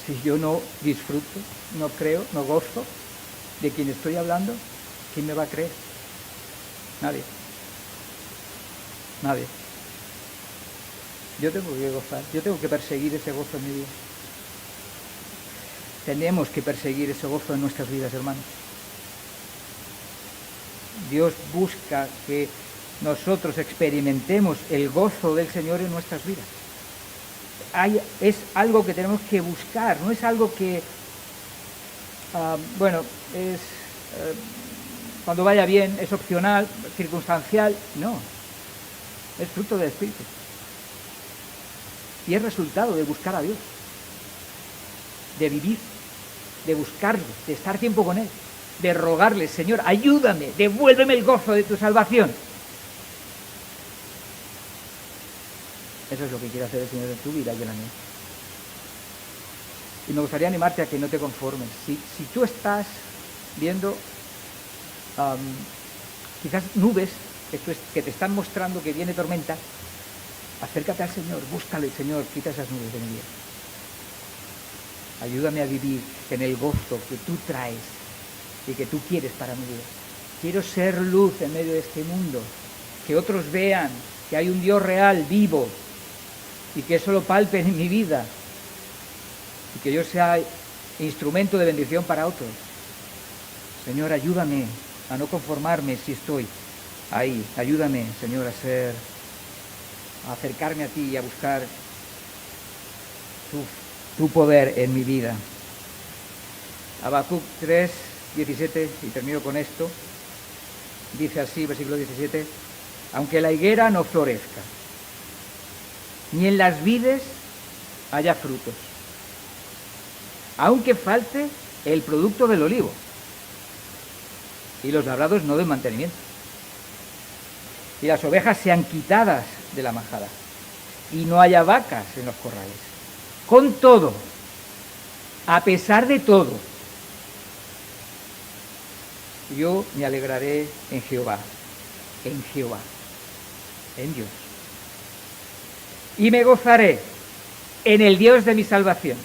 Si yo no disfruto, no creo, no gozo de quien estoy hablando, ¿quién me va a creer? Nadie. Yo tengo que gozar, yo tengo que perseguir ese gozo en mi vida. Tenemos que perseguir ese gozo en nuestras vidas, hermanos. Dios busca que nosotros experimentemos el gozo del Señor en nuestras vidas. Es algo que tenemos que buscar, no es algo que, cuando vaya bien, es opcional, circunstancial, no. Es fruto del Espíritu. Y es resultado de buscar a Dios, de vivir, de buscarlo, de estar tiempo con Él, de rogarle, Señor, ayúdame, devuélveme el gozo de tu salvación. Eso es lo que quiere hacer el Señor en tu vida y en la mía. Y me gustaría animarte a que no te conformes. Si tú estás viendo quizás nubes que te están mostrando que viene tormenta, acércate al Señor, búscale, Señor, quita esas nubes de mi vida. Ayúdame a vivir en el gozo que tú traes y que tú quieres para mi vida. Quiero ser luz en medio de este mundo, que otros vean que hay un Dios real, vivo, y que eso lo palpen en mi vida, y que yo sea instrumento de bendición para otros. Señor, ayúdame a no conformarme si estoy ahí. Ayúdame, Señor, a acercarme a ti y a buscar tu poder en mi vida. Habacuc 3, 17, y termino con esto, dice así, versículo 17, aunque la higuera no florezca, ni en las vides haya frutos, aunque falte el producto del olivo, y los labrados no den mantenimiento, y las ovejas sean quitadas de la majada, y no haya vacas en los corrales. Con todo, a pesar de todo, yo me alegraré en Jehová, en Dios. Y me gozaré en el Dios de mi salvación.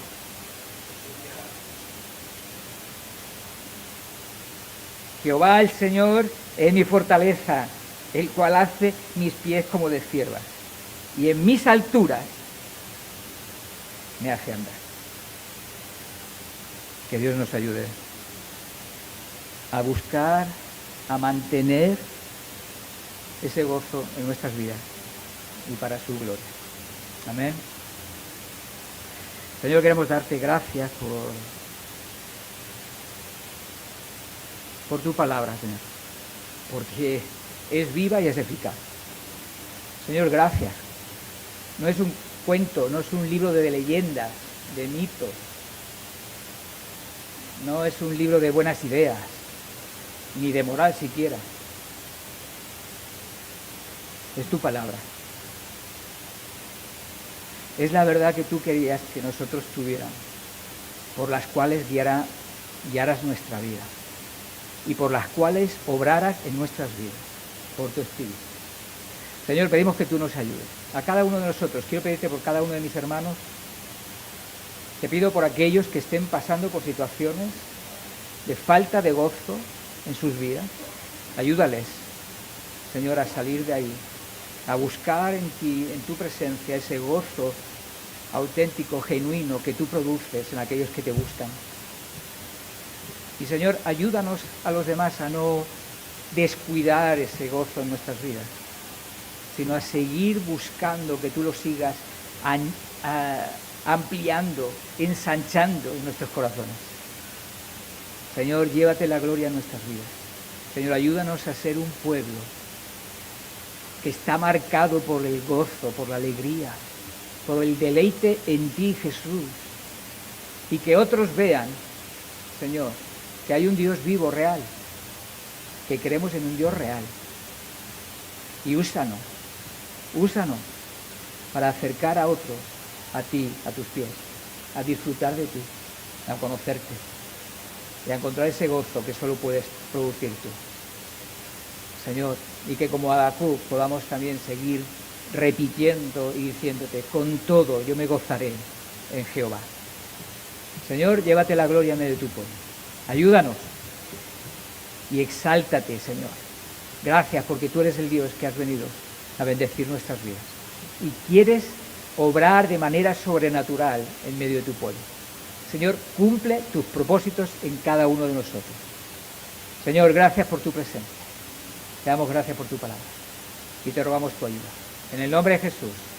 Jehová el Señor es mi fortaleza, el cual hace mis pies como de ciervas, y en mis alturas me hace andar. Que Dios nos ayude a buscar, a mantener ese gozo en nuestras vidas y para su gloria. Amén. Señor, queremos darte gracias por tu palabra, Señor, porque es viva y es eficaz. Señor, gracias. No es un cuento, no es un libro de leyendas, de mitos, no es un libro de buenas ideas, ni de moral siquiera. Es tu palabra. Es la verdad que tú querías que nosotros tuviéramos, por las cuales guiaras nuestra vida y por las cuales obraras en nuestras vidas, por tu Espíritu. Señor, pedimos que tú nos ayudes. A cada uno de nosotros, quiero pedirte por cada uno de mis hermanos, te pido por aquellos que estén pasando por situaciones de falta de gozo en sus vidas. Ayúdales, Señor, a salir de ahí, a buscar en ti, en tu presencia, ese gozo auténtico, genuino que tú produces en aquellos que te buscan. Y Señor, ayúdanos a los demás a no descuidar ese gozo en nuestras vidas, sino a seguir buscando que tú lo sigas ampliando, ensanchando en nuestros corazones. Señor, llévate la gloria en nuestras vidas. Señor, ayúdanos a ser un pueblo que está marcado por el gozo, por la alegría, por el deleite en ti, Jesús, y que otros vean, Señor, que hay un Dios vivo, real, que creemos en un Dios real. Y úsanos para acercar a otros a ti, a tus pies, a disfrutar de ti, a conocerte y a encontrar ese gozo que solo puedes producir tú. Señor, y que como Habacuc podamos también seguir repitiendo y diciéndote, con todo yo me gozaré en Jehová. Señor, llévate la gloria en medio de tu pueblo. Ayúdanos y exáltate, Señor. Gracias porque tú eres el Dios que has venido a bendecir nuestras vidas y quieres obrar de manera sobrenatural en medio de tu pueblo. Señor, cumple tus propósitos en cada uno de nosotros. Señor, gracias por tu presencia. Te damos gracias por tu palabra y te rogamos tu ayuda. En el nombre de Jesús.